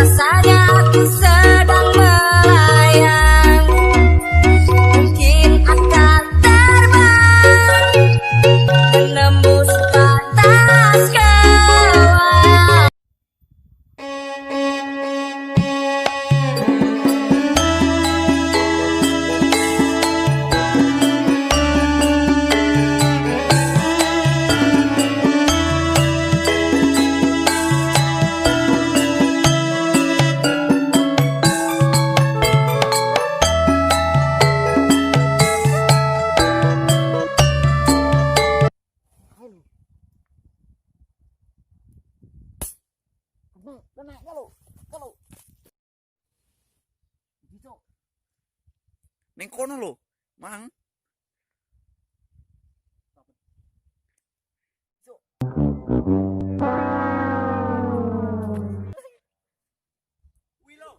Rasanya aku sedang melayang, mungkin akan terbang menembus batas gawang. Kena kalau gitu. Ning kono lho, Mang. Wilo.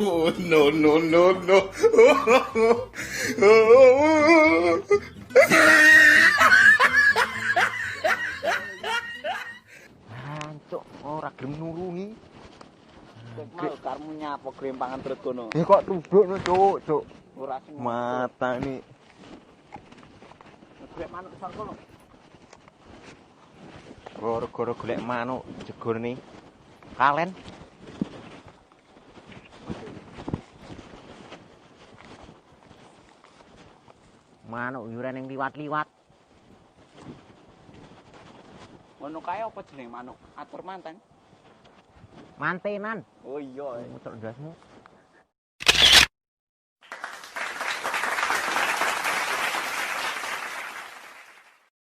Oh, no, no, no, no. Cuk, ora gelem nuruni. Mal karmu nyapo grempangan perut kono. Kok tubukno, Cuk. Ora sing Mata nih. grep manuk besar kono. Gara-gara golek manuk jegur nih. Kalen. Manuk yuran yang liwat-liwat. Ngono kae apa jeneng manuk? Atur manten. Mantenan. Oh iya. Muter dasmu.